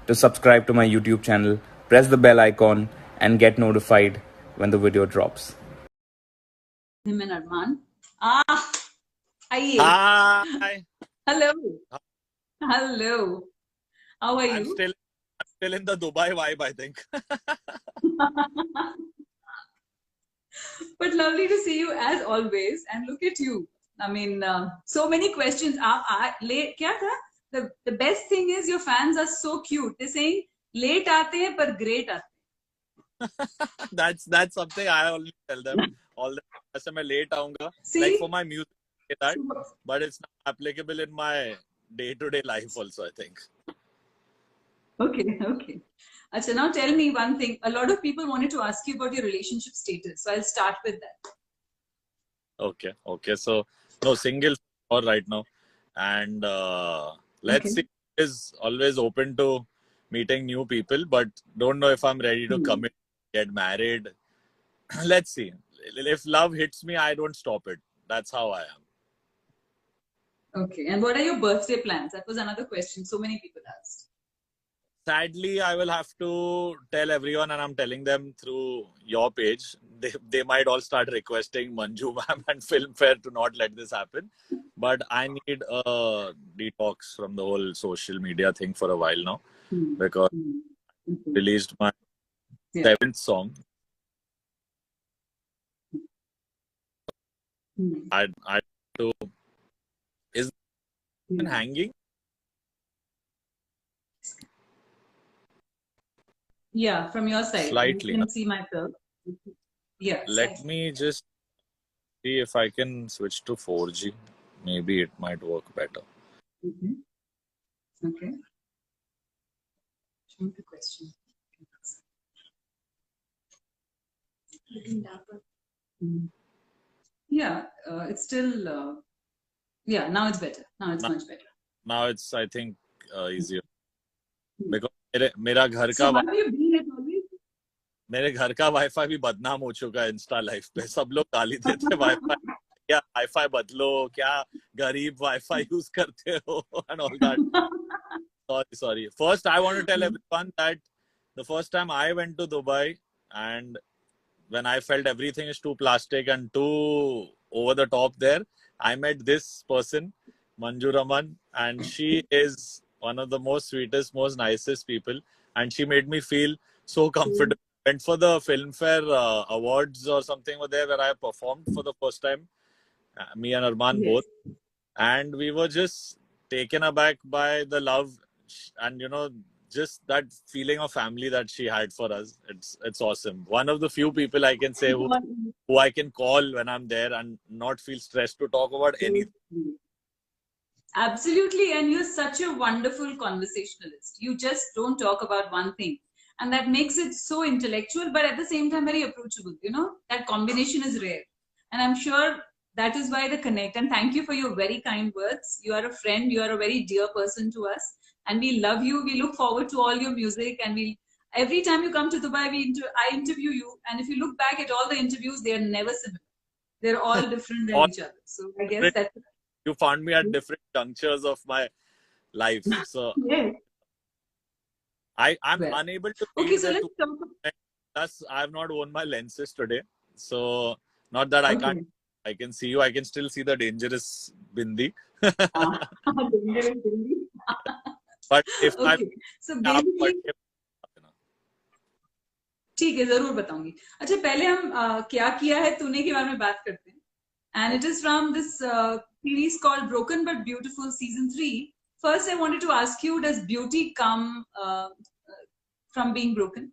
to subscribe to my YouTube channel, press the bell icon, and get notified when the video drops. Him and Arman. Hi. Hi. Hello. Hello. How are I'm you? still in the Dubai vibe, I think. But lovely to see you as always. And look at you. I mean, so many questions. Kya tha? The best thing is your fans are so cute. They're saying late aate hain, but great aate. That's something I always tell them. All the time मैं late आऊँगा. Like for my music, that, but it's not applicable in my day-to-day life also, I think. Okay, okay. Achha, now tell me one thing. A lot of people wanted to ask you about your relationship status. So I'll start with that. Okay. So, no, single for right now. And let's see. Is always open to meeting new people, but don't know if I'm ready to commit, get married. Let's see. If love hits me, I don't stop it. That's how I am. Okay. And what are your birthday plans? That was another question so many people asked. Sadly, I will have to tell everyone, and I'm telling them through your page. They might all start requesting Manju ma'am and Filmfare to not let this happen. But I need a detox from the whole social media thing for a while now, because I released my 7th song. I to is hanging. Yeah, from your side. Slightly. You can see myself. Yeah. Let me just see if I can switch to 4G. Maybe it might work better. Okay. Show me the question. Yeah, it's still. Yeah, now it's better. Now it's much better. Now it's, I think, easier. Because मेरा घर So का how have you been at always? मेरे घर का wifi भी बदनाम हो चुका है इंस्टा लाइव पे. सब लोग गाली देते वाईफाई, क्या वाईफाई बदलो, क्या गरीब वाईफाई यूज करते हो, and all that. Sorry. First, I want to tell everyone that the first time I went to Dubai, and when I felt everything is too plastic and too over the top there, I met this person, Manju Raman, and she is one of the most sweetest, most nicest people, and she made me feel so comfortable. Went for the Filmfare awards or something over there where I performed for the first time, me and Arman both, and we were just taken aback by the love and just that feeling of family that she had for us. It's awesome. One of the few people I can say who I can call when I'm there and not feel stressed to talk about anything. Absolutely, and you're such a wonderful conversationalist. You just don't talk about one thing, and that makes it so intellectual, but at the same time very approachable. That combination is rare, and I'm sure that is why the connect. And thank you for your very kind words. You are a friend. You are a very dear person to us, and we love you. We look forward to all your music, and every time you come to Dubai, I interview you, and if you look back at all the interviews, they are never similar. They're all different than each other. So I guess that's. You found me at different junctures of my life. So I'm unable to see so let's talk. Plus, I have not worn my lenses today. So not that I can't. I can see you. I can still see the dangerous bindi. Dangerous bindi. But if so basically, ठीक है, जरूर बताऊंगी. अच्छा, पहले हम क्या किया है तूने के बारे में बात करते हैं. And it is from this series called Broken But Beautiful Season 3. First, I wanted to ask you, does beauty come from being broken?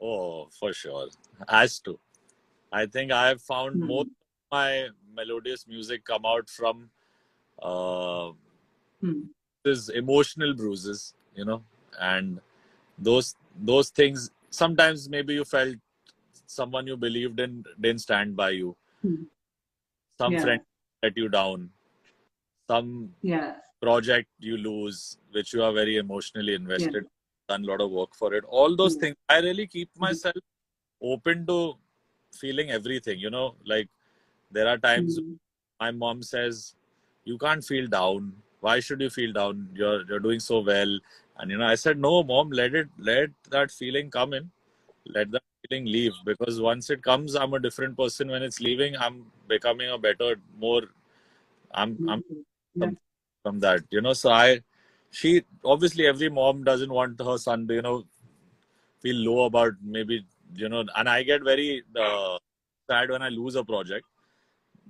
Oh, for sure. Has to. I think I have found most of my melodious music come out from these emotional bruises, and those things. Sometimes maybe you felt someone you believed in didn't stand by you. Some friend let you down. Some project you lose, which you are very emotionally invested, done a lot of work for it. All those things. I really keep myself open to feeling everything. Like there are times my mom says, "You can't feel down. Why should you feel down? You're doing so well. And I said, no, mom, let that feeling come in, let that feeling leave, because once it comes, I'm a different person. When it's leaving, I'm becoming a better, more. I'm Yeah. from that, So she obviously, every mom doesn't want her son to, feel low about maybe, and I get very sad when I lose a project.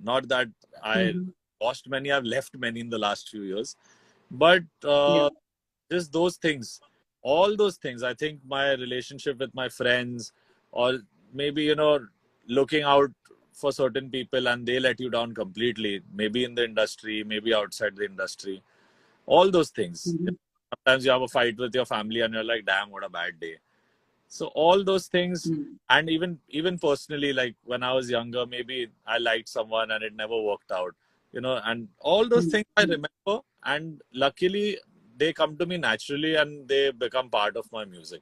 Not that I Mhm. lost many, I've left many in the last few years, but Yeah. just those things, all those things. I think my relationship with my friends, or maybe, looking out for certain people and they let you down completely, maybe in the industry, maybe outside the industry, all those things. Mhm. Sometimes you have a fight with your family and you're like, damn, what a bad day. So all those things, Mhm. and even personally, like when I was younger, maybe I liked someone and it never worked out, and all those Mhm. things I remember, and luckily they come to me naturally and they become part of my music.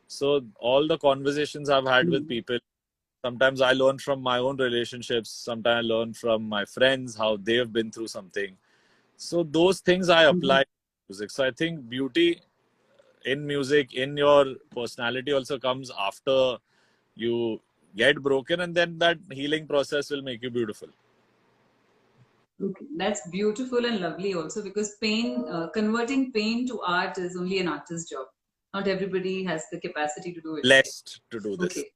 So all the conversations I've had with Mhm. people, sometimes I learn from my own relationships, sometimes I learn from my friends how they've been through something. So those things I apply Mhm. to music. So I think beauty in music, in your personality, also comes after you get broken, and then that healing process will make you beautiful. Okay. That's beautiful and lovely also, because pain, converting pain to art is only an artist's job. Not everybody has the capacity to do it, right? Blessed to do this. Okay.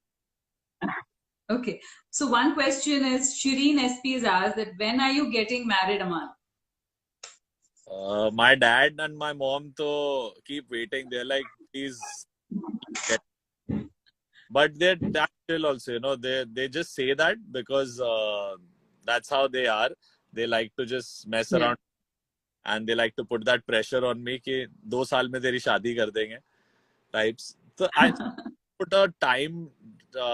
Okay. So one question is, Shireen SP has asked that when are you getting married, Aman? My dad and my mom to keep waiting. They're like, please get. But they're still also, they just say that because that's how they are. They like to just mess Yeah. around, and they like to put that pressure on me कि 2 साल में तेरी शादी कर देंगे types. So I put a time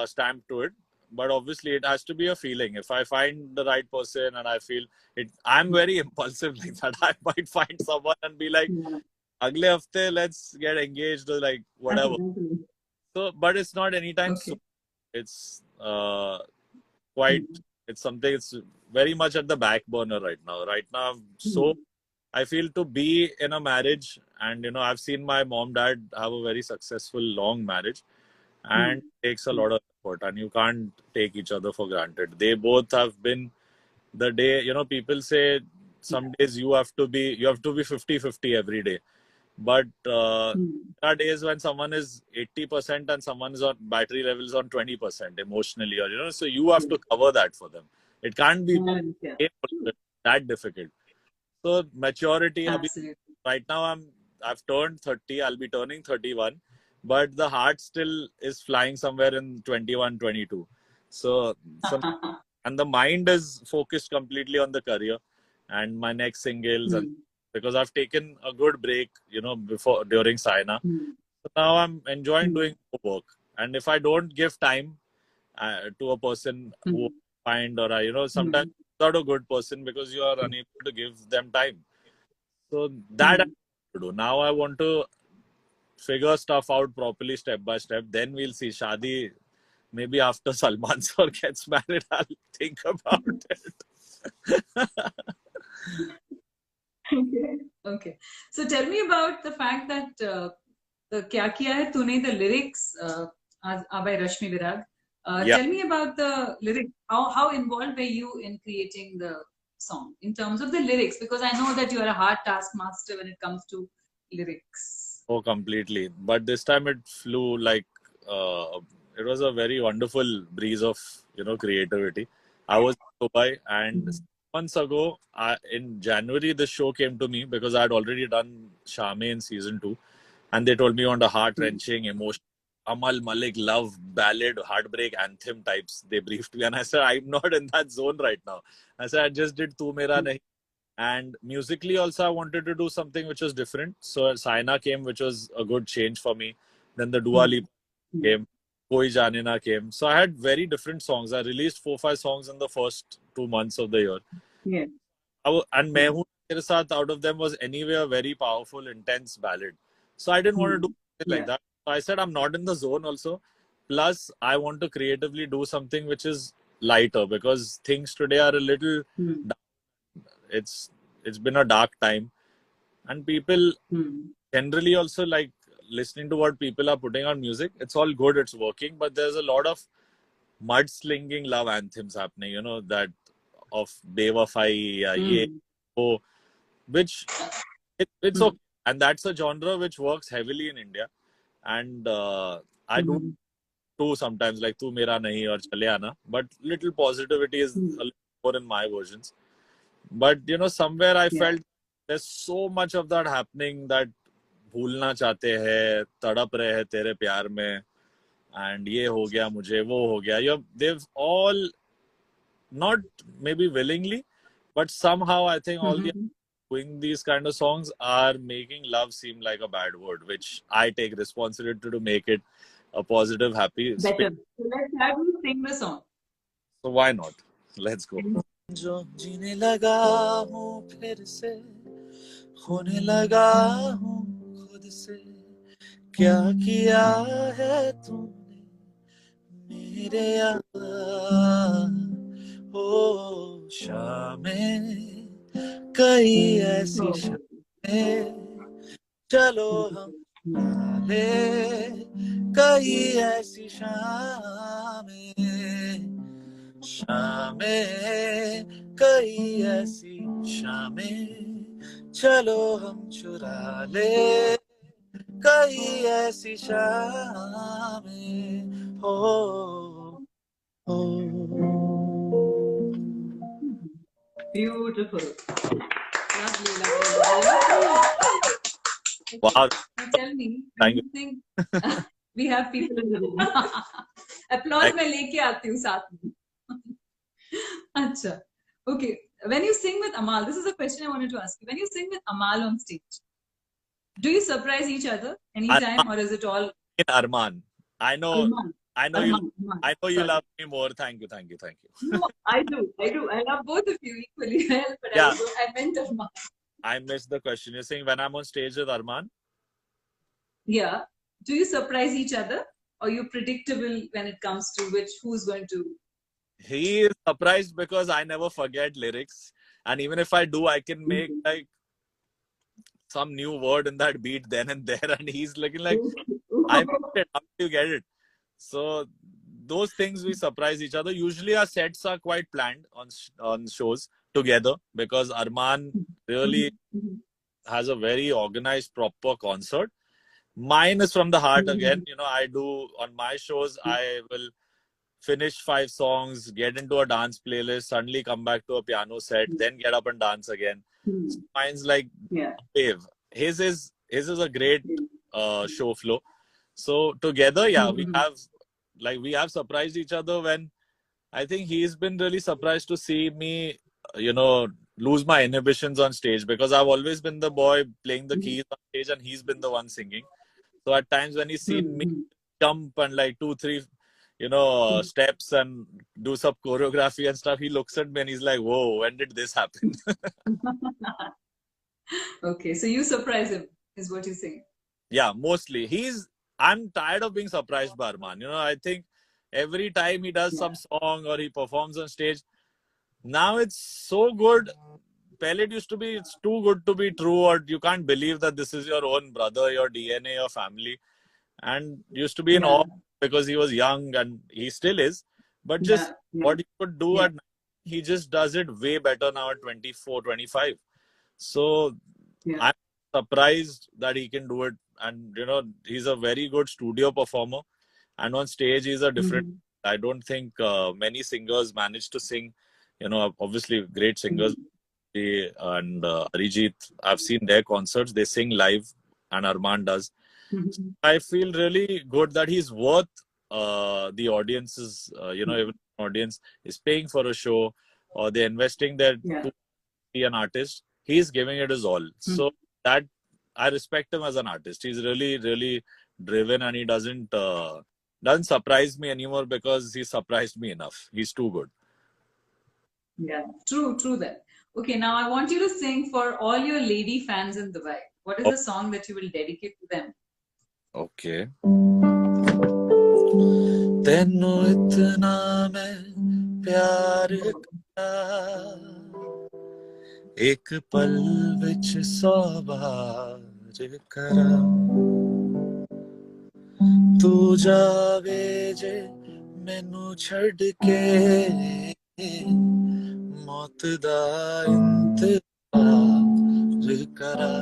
stamp to it, but obviously it has to be a feeling. If I find the right person and I feel it, I'm very impulsive like that. I might find someone and be like, Yeah. "Agle hafte, let's get engaged," or like whatever. Absolutely. So, but it's not anytime soon. Okay. It's quite. Mhm. It's something. It's very much at the back burner right now. Right now, so Mhm. I feel to be in a marriage, and I've seen my mom, dad have a very successful long marriage, and Mhm. it takes a lot of effort, and you can't take each other for granted. They both have been the day, people say some days you have to be 50-50 every day, but Mhm. there are days when someone is 80% and someone is on battery levels on 20% emotionally, or so you have Yeah. to cover that for them. It can't be Yeah. that difficult. So maturity, Absolutely. right now I've turned 30, I'll be turning 31, but the heart still is flying somewhere in 21, 22. So and the mind is focused completely on the career and my next singles, and Mhm. because I've taken a good break, before during Saina. Mhm. So now I'm enjoying Mhm. doing work. And if I don't give time to a person who Mhm. I find, or sometimes Mhm. not a good person because you are unable to give them time. So that I Mhm. want to do. Now I want to figure stuff out properly step by step. Then we'll see. Shadi, maybe after Salman Sir gets married, I'll think about it. Okay. Okay. So tell me about the fact that the Kya Kiya Hai Tune, the lyrics are by Rashmi Virag. Yeah. Tell me about the lyrics. How involved were you in creating the song in terms of the lyrics? Because I know that you are a hard taskmaster when it comes to lyrics. Oh, completely. But this time it flew like it was a very wonderful breeze of creativity. I was in Dubai, and Mhm. months ago, in January, the show came to me because I had already done Shame in season 2, and they told me on the heart wrenching, emotional, Amal Malik love ballad, heartbreak anthem types. They briefed me, and I said, I'm not in that zone right now. I said, I just did Tu Mera Nahi. And musically also, I wanted to do something which was different. So Saina came, which was a good change for me. Then the Dua Lipa Mhm. came, Koi Jaane Na came. So I had very different songs. I released 4-5 songs in the first 2 months of the year. Yeah. And Yeah. Main Hoon Tere Saath, out of them, was anyway a very powerful, intense ballad. So I didn't want to do Mhm. something like Yeah. that. So I said I'm not in the zone also. Plus, I want to creatively do something which is lighter, because things today are a little. Mhm. It's it's been a dark time, and people Mhm. generally also like listening to what people are putting on music. It's all good, it's working, but there's a lot of mudslinging love anthems happening, you know, that of Bewafai, Ye, oh, which it's okay. And that's a genre which works heavily in India. And I do too sometimes, like Tu Mera Nahi or Chale Aana, but little positivity is a little more in my versions. But you know, somewhere I felt there's so much of that happening, that भूलना चाहते हैं, तड़प रहे हैं तेरे प्यार में, and ये हो गया मुझे, वो हो गया. They've all, not maybe willingly, but somehow I think all the doing these kind of songs are making love seem like a bad word, which I take responsibility to make it a positive, happy Better. space. So let's have you sing the song. So why not? Let's go. जो जीने लगा हूँ फिर से, खोने लगा हूँ खुद से, क्या किया है तूने मेरे यार. ओ शामें, कई ऐसी शामें, चलो हम ले, कई ऐसी शामें, शामें, कई ऐसी शामें, चलो हम चुरा ले, कई ऐसी शामें, हो. Beautiful. Lovely, lovely. Wow. Now tell me, Thank you think we have people in the room? Applause मैं लेके आती हूँ साथ में. अच्छा. Okay. When you sing with Amal, this is a question I wanted to ask you. When you sing with Amal on stage, do you surprise each other anytime, or is it all Arman? I know. Arman? I know Arman, you. Arman. I know you Sorry. love me more. Thank you. No, I do. I love both of you equally well, but Yeah. I meant Arman. I missed the question. You're saying when I'm on stage with Arman? Yeah. Do you surprise each other, or are you predictable when it comes to who's going to? He is surprised because I never forget lyrics, and even if I do, I can make like some new word in that beat then and there, and he's looking like, I missed it. How do you get it? So those things we surprise each other. Usually our sets are quite planned on shows together, because Arman really has a very organized, proper concert. Mine is from the heart again. You know, I do on my shows, I will finish 5 songs, get into a dance playlist, suddenly come back to a piano set, then get up and dance again. So mine's like a wave. His is a great show flow. So together, we have surprised each other when I think he's been really surprised to see me, you know, lose my inhibitions on stage, because I've always been the boy playing the keys on stage and he's been the one singing. So at times when he's seen me jump and like 2-3, you know, steps and do some choreography and stuff, he looks at me and he's like, whoa, when did this happen? Okay, so you surprise him, is what you're saying. Yeah, mostly. I'm tired of being surprised by Arman. You know, I think every time he does some song or he performs on stage, now it's so good. Pehle it used to be, it's too good to be true, or you can't believe that this is your own brother, your DNA, your family. And used to be in awe because he was young, and he still is. But just what he could do at 9, he just does it way better now at 24, 25. So I'm surprised that he can do it. And, you know, he's a very good studio performer. And on stage, he's a different... I don't think many singers manage to sing. You know, obviously, great singers. And Arijit, I've seen their concerts. They sing live, and Arman does. So I feel really good that he's worth the audience's, you know, even audience is paying for a show, or they're investing their to be an artist. He's giving it his all. So that I respect him as an artist. He's really, really driven, and he doesn't surprise me anymore because he surprised me enough. He's too good. Yeah, true that. Okay, now I want you to sing for all your lady fans in Dubai. What is the song that you will dedicate to them? Okay. तेनू इतना मैं प्यार करा, एक पल विच 100 बार करा तू जावे जे मैनू छड़ के मौत दा इंतजार करा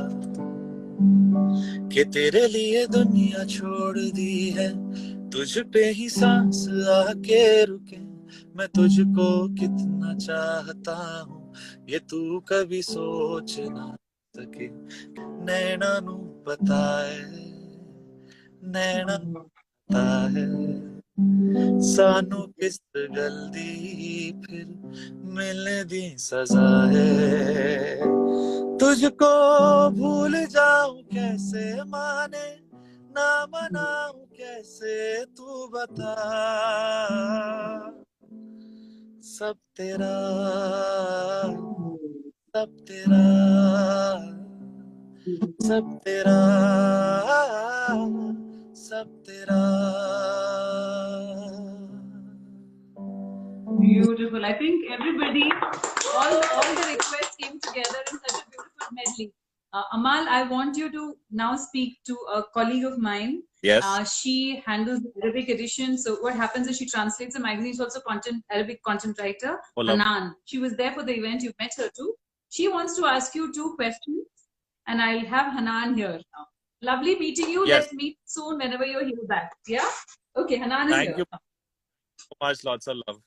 कि तेरे लिए दुनिया छोड़ दी है तुझ पे ही सांस आके रुके मैं तुझको कितना चाहता हूँ ये तू कभी सोच ना सके नैना नू पता है नैना नू पता है सानू किस गल दी फिर मिलने दी सजा है तुझको भूल जाऊं कैसे माने ना मनाऊं कैसे तू बता सब तेरा सब तेरा सब तेरा सब तेरा Beautiful. I think everybody, all the requests came together in such a beautiful medley. Amal, I want you to now speak to a colleague of mine. Yes. She handles the Arabic edition. So what happens is she translates the magazine. She's also Arabic content writer. Oh, love. Hanan. She was there for the event. You met her too. She wants to ask you 2 questions, and I'll have Hanan here now. Lovely meeting you. Yes. Let's meet soon whenever you're here back. Yeah. Okay. Hanan is Thank here. you so much. Lots of love.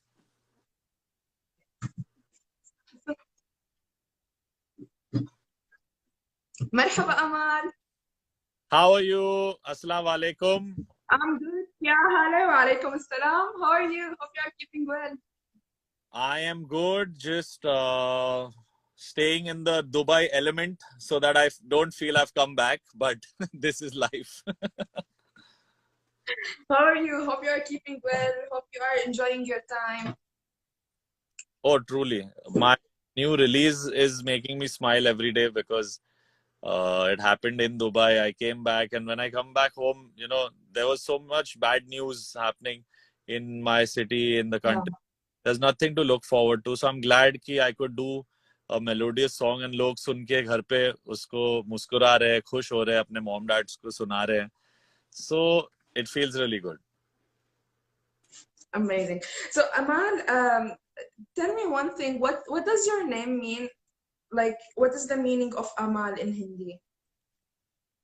مرحبا أمال. How are you? Assalamu alaikum. I'm good. يا هلا وعليكم السلام. How are you? Hope you are keeping well. I am good. Just staying in the Dubai element so that I don't feel I've come back. But this is life. How are you? Hope you are keeping well. Hope you are enjoying your time. Oh, truly. My new release is making me smile every day because it happened in Dubai. I came back, and when I come back home, you know, there was so much bad news happening in my city, in the country. There's nothing to look forward to. So I'm glad कि I could do a melodious song and लोग सुन के घर पे उसको मुस्कुरा रहे हैं, खुश हो रहे हैं, अपने mom dads को सुना रहे हैं. So it feels really good. Amazing. So Amal, tell me one thing. What does your name mean? Like, what is the meaning of Amal in Hindi?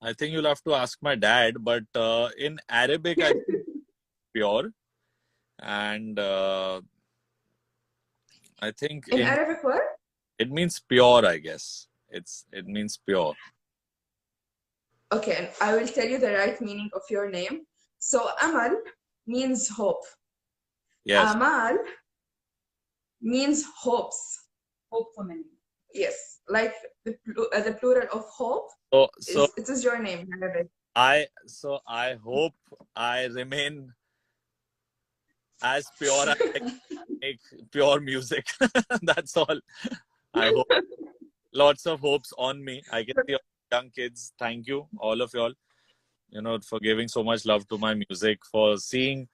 I think you'll have to ask my dad, but in Arabic, I think pure. And I think In Arabic what? it means pure, I guess. It means pure. Okay, and I will tell you the right meaning of your name. So Amal means hope. Yes. Amal means hopes. Hope for many. Yes, like the plural of hope. So It is your name in Arabic. I hope I remain as pure as I can make pure music. That's all. I hope. Lots of hopes on me. I can see young kids. Thank you, all of y'all, you know, for giving so much love to my music, for seeing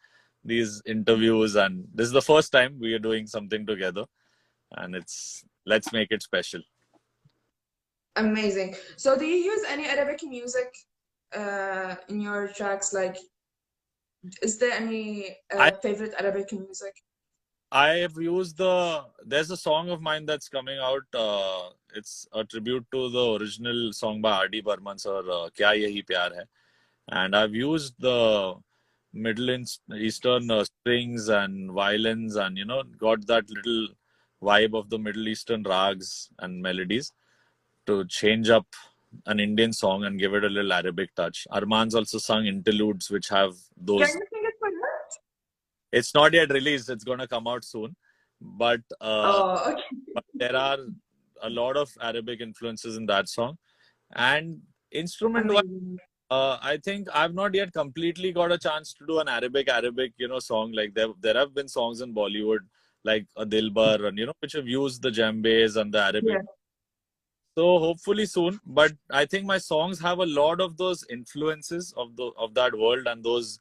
these interviews, and this is the first time we are doing something together, and let's make it special. Amazing. So do you use any Arabic music in your tracks? Like, is there any favorite Arabic music? I have used there's a song of mine that's coming out. It's a tribute to the original song by R.D. Burman sir, Kya Yahi Pyar Hai. And I've used the Middle Eastern strings and violins, and, you know, got that little vibe of the Middle Eastern rags and melodies to change up an Indian song and give it a little Arabic touch. Arman's also sung interludes which have those. Can you sing it for us? It's not yet released. It's going to come out soon. But, Okay. but there are a lot of Arabic influences in that song. And instrument-wise, Amazing. I think I've not yet completely got a chance to do an Arabic, you know, song. Like there have been songs in Bollywood like a Dilbar, and, you know, which have used the djembes and the Arabic. Yeah. So hopefully soon. But I think my songs have a lot of those influences of that world and those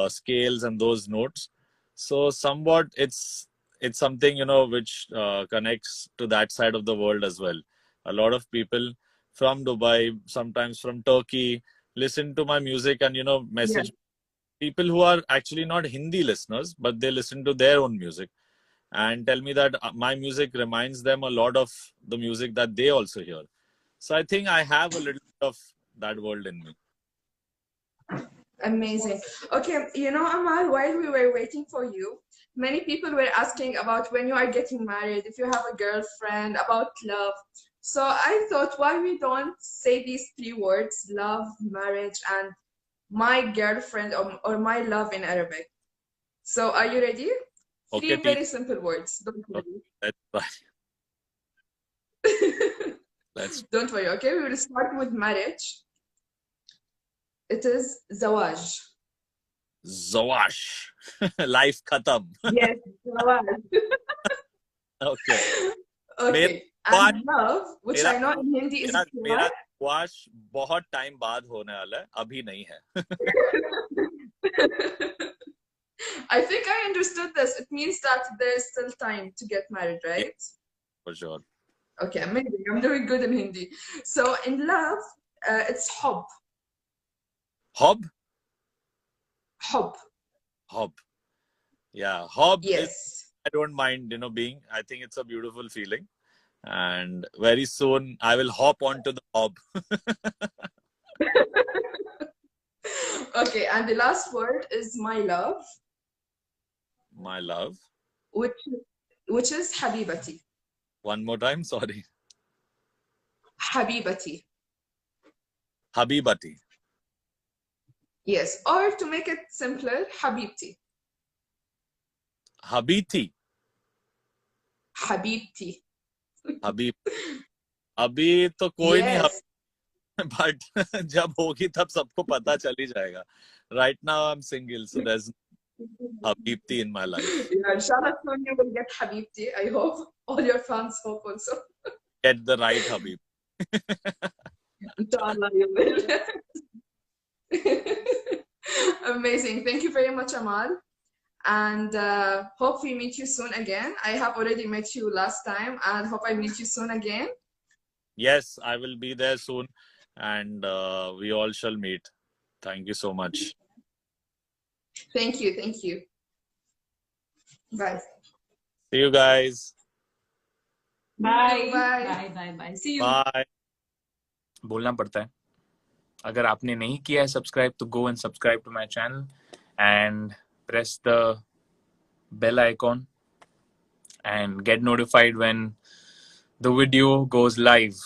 scales and those notes. So somewhat it's something, you know, which connects to that side of the world as well. A lot of people from Dubai, sometimes from Turkey, listen to my music and, message people who are actually not Hindi listeners, but they listen to their own music and tell me that my music reminds them a lot of the music that they also hear. So I think I have a little bit of that world in me. Amazing. Okay, Amal, while we were waiting for you, many people were asking about when you are getting married, if you have a girlfriend, about love. So I thought, why we don't say these three words, love, marriage, and my girlfriend or my love in Arabic. So are you ready? Okay, Three very simple words. Don't worry. Let's try. Let's. Don't worry, okay? We will start with marriage. It is zawaj. Zawash. Life khatam. Yes, zawaj. Okay. Okay. And love, which I know in Hindi is मेरा zawash बहुत time बाद होने वाला है, अभी नहीं है. I think I understood this. It means that there's still time to get married, right? For sure. Okay, amazing. I'm doing good in Hindi. So in love, it's hub. Hob? Hub. Hob. Yeah, hob. Yes. I don't mind, being. I think it's a beautiful feeling. And very soon I will hop onto the hob. Okay, and the last word is my love. My love. Which is Habibati. One more time, sorry. Habibati. Habibati. Yes, or to make it simpler, Habibti. Habiti. Habibti. Habib. अभी तो कोई नहीं, but जब होगी तब सबको पता चल ही जाएगा. Right now I'm single, so there's Habibti in my life. Yeah, inshallah soon you will get Habibti. I hope. All your fans hope also. Get the right Habib. Inshallah you will. Amazing. Thank you very much, Amal. And hope we meet you soon again. I have already met you last time and hope I meet you soon again. Yes, I will be there soon and we all shall meet. Thank you so much. Thank you. Thank you. Bye. See you guys. Bye. Bye. Bye. Bye. Bye. See you. Bye. बोलना पड़ता है. अगर आपने नहीं किया है subscribe तो go and subscribe to my channel and press the bell icon and get notified when the video goes live.